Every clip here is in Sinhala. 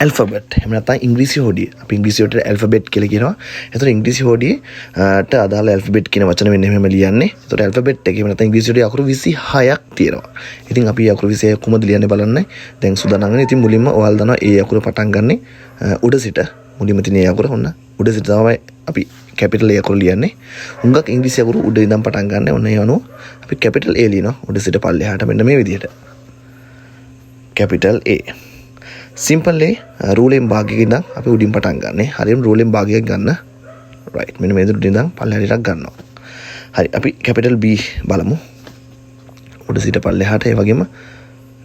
ඇල්ෆබෙට්. එහෙම නැත්නම් ඉංග්‍රීසි හොඩිය. අපි ඉංග්‍රීසි වලට ඇල්ෆබෙට් කියලා කියනවා. ඒතර ඉංග්‍රීසි හොඩියට අදාළ ඇල්ෆබෙට් කියන වචන මෙන්න මෙහෙම ලියන්නේ. ඒතර ඇල්ෆබෙට් එකේ එහෙම නැත්නම් ඉංග්‍රීසි හොඩිය අකුරු 26ක් තියෙනවා. ඉතින් අපි අකුරු 26 කොහොමද ලියන්නේ බලන්න. දැන් සූදානම් වෙන්නේ. ඉතින් මුලින්ම ඔයාලා දන්නවා ඒ අකුර පටන් ගන්නෙ උඩ සිට. මුලින්ම තියෙන ඒ අකුර ඔන්න උඩ සිට තමයි අපි කැපිටල් A අකුර ලියන්නේ. හුඟක් ඉංග්‍රීසි අකුරු උඩ ඉඳන් පටන් ගන්න. ඔන්න ඒ අනුව අපි කැපිටල් A ලියනවා. උඩ සිට පල්ලෙහාට මෙන්න මේ විදිහට. Capital A. සිම්පල් A රූලෙන් භාගයක ඉඳන් අපි උඩින් පටන් ගන්නෙ. හරියම රූලෙන් භාගයක් ගන්න. රයිට්. මෙන්න මේ උඩින් ඉඳන් පල්ලෙහාට ටිකක් ගන්නවා. හරි. අපි කැපිටල් B බලමු. උඩ සිට පල්ලෙහාට ඒ වගේම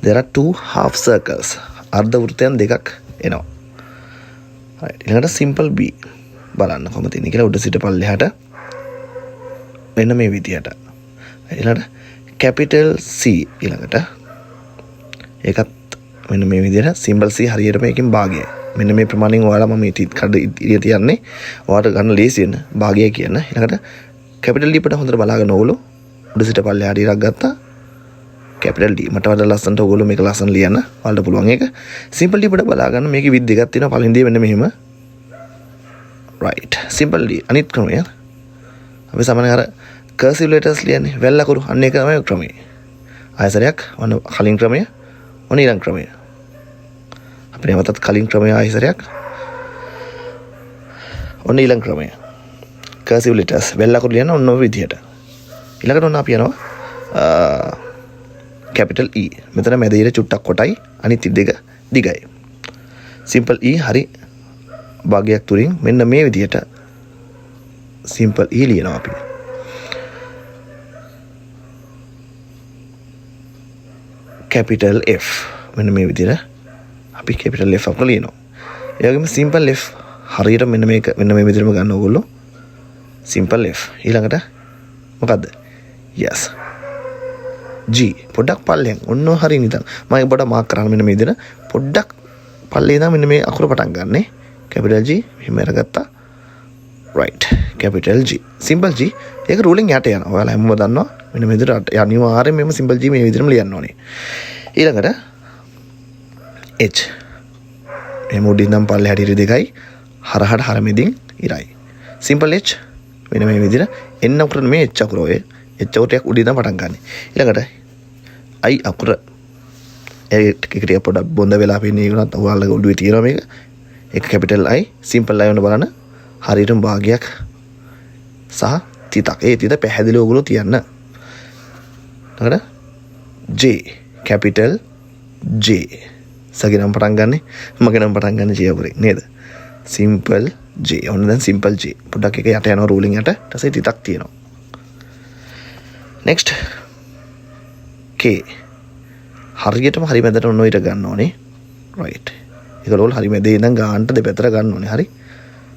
there are two half circles. අර්ධ වෘත්තයන් දෙකක් එනවා. right ඊළඟට simple B බලන්න කොහොමද තියෙන්නේ කියලා උඩ සිට පල්ලෙහාට මෙන්න මේ විදියට. ඊළඟට capital C ඊළඟට ඒකත් මෙන්න මේ විදියට simple C හරියට මේකෙන් භාගයයි. මෙන්න මේ ප්‍රමාණයෙන් ඔයාලා මම කඩ ඉදිරිය තියන්නේ. ඔයාලට ගන්න ලේසි වෙන භාගය කියන. ඊළඟට capital D පිට හොඳට බලාගෙන ඕගොල්ලෝ උඩ සිට පල්ලෙහාට ඉරක් ගත්තා. capital D මට වඩා ලස්සනට ඕගොල්ලෝ මේක ලස්සන ලියන්න ඔයාලට පුළුවන් ඒක. simple D පිට බලා ගන්න මේකේ විද් දෙකක් තියෙනවා. පළවෙනි දේ මෙන්න මෙහෙම. right simple D අනිත් ක්‍රමය. අපි සාමාන්‍යයෙන් අර cursive letters ලියන්නේ වැල් අකුරු. අන්න ඒක තමයි ක්‍රමය. ආයසරයක් ඔන්න කලින් ක්‍රමය. ඔන්න ඊළඟ ක්‍රමය. අපි නැවතත් කලින් ක්‍රමය ආයසරයක්. ඔන්න ඊළඟ ක්‍රමය. cursive letters වැල් අකුරු ලියන්න ඔන්න ඔය විදිහට. ඊළඟට ඔන්න අපි යනවා capital E. මෙතන මැද ඉර චුට්ටක් කොටයි අනිත් දෙක දිගයි. simple E හරි භාගයක් තුලින් මෙන්න මේ විදිහට simple E ලියනවා අපි. capital F මෙන්න මේ විදිහට අපි capital F අපල ලියනවා. ඒ වගේම simple F හරියට මෙන්න මේ විදිහටම ගන්න ඕගොල්ලෝ. simple F ඊළඟට මොකද්ද? yes G පොඩ්ඩක් පල්ලෙන් ඔන්න හරිය නිතන් මම පොඩ්ඩක් මාක් කරන්න මෙන්න මේ විදිහට පොඩ්ඩක් පල්ලේ ඉඳන් මෙන්න මේ අකුර පටන් ගන්නෙ capital G මෙහෙම අරගත්තා right capital G simple G ඒක රූලින් යට යනවා ඔයාලා හැමෝම දන්නවා මෙන්න මේ විදිහට අනිවාර්යයෙන් මෙහෙම simple G මේ විදිහටම ලියන්න ඕනේ ඊළඟට H මේ මුඩින් ඉඳන් පල්ලෙහාට ඉරි දෙකයි හරහට හරමෙදින් ඉරයි simple H මෙන්න මේ විදිහට එන්න අකුර මේ H අකුර ඔය H අකුර ටිකක් උඩින් ඉඳන් පටන් ගන්න ඊළඟට I අකුර ඒකට පොඩ්ඩක් බොඳ වෙලා පෙන්නේ ඒකත් ඔයාලගේ ඔළුවේ තියෙනවා මේක ඒක capital I simple I වුණ බලන්න හරියටම භාගයක් සහ තිතක් ඒ තිත පැහැදිලිව ඔයගොල්ලෝ තියන්න ඊළඟට J capital J සගේ නම් පටන් ගන්නෙ මගේ නම් පටන් ගන්න J අකුරේ නේද simple J ඔන්න දැන් simple J පොඩ්ඩක් එක යට යනවා රූලින් යට ඊට පස්සේ තිතක් තියෙනවා next K හරියටම හරි මැදට ඔන්න ඔයිට ගන්න ඕනේ right ඒක රෝල් හරි මැදේ ඉඳන් ගන්නට දෙපැත්තට ගන්න ඕනේ හරි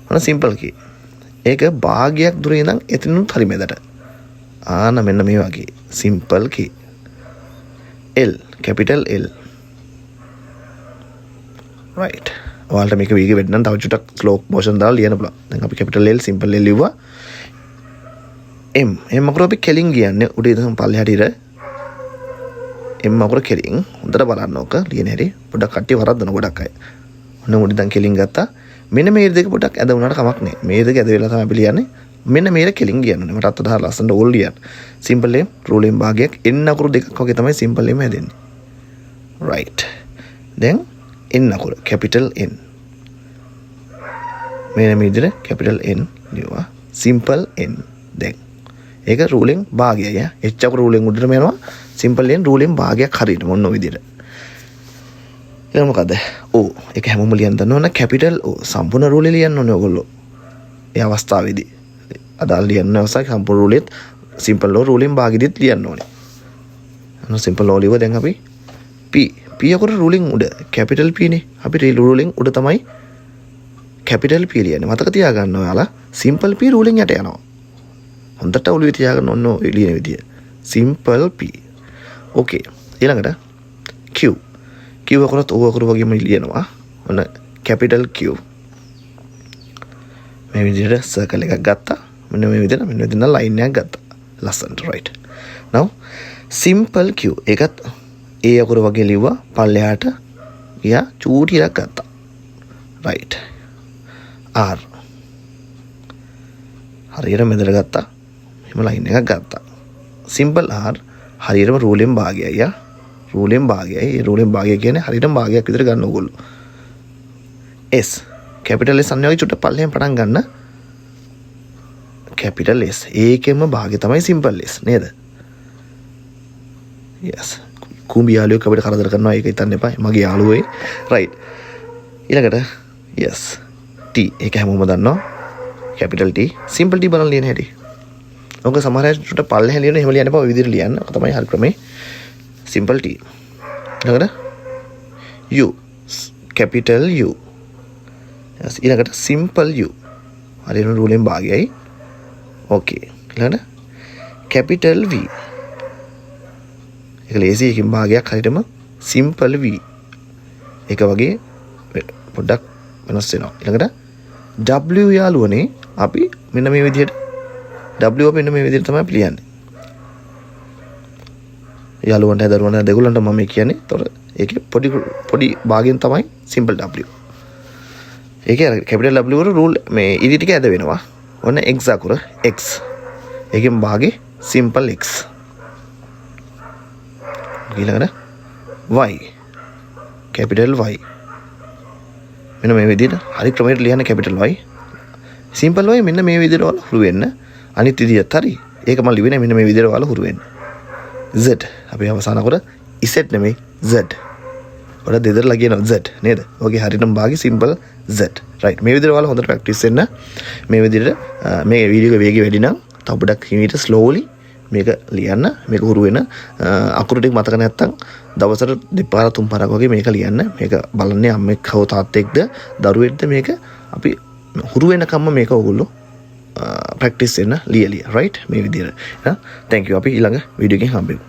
ඔන්න simple K ඒක භාගයක් දුර ඉඳන් එතනිනුත් හරි මැදට ආන මෙන්න මේ වගේ simple K L capital L right ඔයාලට මේක වීග වෙන්න නම් තව චුට්ටක් slow motion දාලා ලියන්න පුළුවන් දැන් අපි capital L simple L ලිව්වා M අකුර අපි කෙලින් කියන්නේ උඩ ඉඳන් පල්ලෙහාට ඉර M අකුර කෙලින් හොඳට බලන්න ඕක ලියන හැටි පොඩ්ඩක් කට්ටිය වරද්දන ගොඩක් අය ඔන්න උඩ ඉඳන් කෙලින් ගත්තා මෙන්න මේ දෙක පොඩ්ඩක් ඇද වුණාට කමක් නැහැ මේ දෙක ඇද වෙලා තමයි අපි ලියන්නේ මෙන්න මේක කෙලින් කියන්න මට අත දාලා ලස්සනට ඕල් ලියන්න simple M rule M භාගයක් N අකුරු දෙකක් වගේ තමයි simple M හැදෙන්නේ right දැන් N අකුර capital N මෙන්න මේ විදිහට capital N ලියුවා simple N දැන් ඒක රූලෙන් භාගයයි H අකුර රූලෙන් උඩටම යනවා simple N රූලෙන් භාගයක් හරියට මොන විදිහට ඊළඟ මොකද O ඒක හැමෝම ලියන්න දන්න ඕන capital O සම්පූර්ණ රූලේ ලියන්න ඕනේ ඔයගොල්ලෝ ඒ අවස්ථාවේදී අදාළ ලියන්න අවශ්‍ය සම්පූර්ණ රූලෙත් simple O රූලෙන් භාගෙදිත් ලියන්න ඕනේ අන්න simple O ලියුවා දැන් අපි P අකුර රූලෙන් උඩ capital P නේ අපි රූලෙන් උඩ තමයි capital P ලියන්නේ මතක තියාගන්න ඔයාලා simple P රූලෙන් යට යනවා හොඳට ඔළුවේ තියාගන්න ඕන ලියන විදිය simple P okay ඊළඟට Q අකුරත් O අකුර වගේම ලියනවා ඔන්න capital Q මේ විදිහට circle එකක් ගත්තා මෙන්න මේ විදිහට line එකක් ගත්තා ලස්සනට right now simple Q ඒකත් A අකුර වගේ ලිව්වා පල්ලෙහාට ගියා චූටි එකක් ගත්තා right R හරියට මෙතන ගත්තා එහෙම ලයින් එකක් ගත්තා simple R හරියටම රූලෙන් භාගයයි යා රූලෙන් භාගයයි ඒ රූලෙන් භාගය කියන්නේ හරියටම භාගයක් විතර ගන්න ඕගොල්ලෝ S capital S අන්න වගේ චුට්ට පල්ලෙන් පටන් ගන්න capital S ඒකෙම භාගය තමයි simple S නේද yes කුඹි යාළුවෙක් අපිට කරදර කරනවා ඒක හිතන්න එපා මගේ යාළුවෙයි right ඊළඟට yes T ඒක හැමෝම දන්නවා capital T simple T බලන්න ලියන හැටි ඔක සමහර අය චුට්ට පල්ලෙන් ලියන එහෙම ලියන්න එපා ඔය විදිහට ලියන්න ඔක තමයි හරි ක්‍රමේ simple T ඊළඟට U capital U yes ඊළඟට simple U හරියන රූලෙන් භාගයයි okay ඊළඟට capital V ඒක ලේසි එකකින් භාගයක් හරියටම simple V ඒක වගේ පොඩ්ඩක් වෙනස් වෙනවා ඊළඟට W යාළුවනේ අපි මෙන්න මේ විදිහට W මෙන්න මේ විදිහට තමයි අපි ලියන්නේ යාළුවන්ට දරුවන්ට දෙගොල්ලන්ට මම කියන්නේ ඒතොර ඒකේ පොඩි භාගයෙන් තමයි simple W ඒකේ capital W වල rule මේ ඉදි ටික ඇද වෙනවා ඔන්න x අකුර x ඒකෙන් භාගේ simple x ඊළඟට y capital Y මෙන්න මේ විදිහට හරි ක්‍රමයට ලියන්න capital Y simple Y මෙන්න මේ විදිහට වල හුරු වෙන්න අනිත් විදිහත් හරි ඒක මම ලියන්නේ මෙන්න මේ විදිහට වල හුරු වෙන්න Z අපි අවසාන අකුර Z නෙමෙයි Z වල දෙදරලා කියනවා Z නේද ඔගේ හරියටම භාගේ simple Z right මේ විදිහට වල හොඳට ප්‍රැක්ටිස් වෙන්න මේ විදිහට මේ වීඩියෝ එක වේගය වැඩි නම් තව පොඩක් හිමීට slowly මේක ලියන්න මේක හුරු වෙන අකුරු ටික මතක නැත්තම් දවසට දෙපාර තුන් පාරක් වගේ මේක ලියන්න මේක බලන්නේ අම්මෙක් හව තාත්තෙක්ද දරුවෙක්ද මේක අපි හුරු වෙනකම්ම මේක ඕගොල්ලෝ ප්‍රැක්ටිස් වෙන්න ලියලිය right මේ විදිහට thank you අපි ඊළඟ වීඩියෝ එකෙන් හම්බෙමු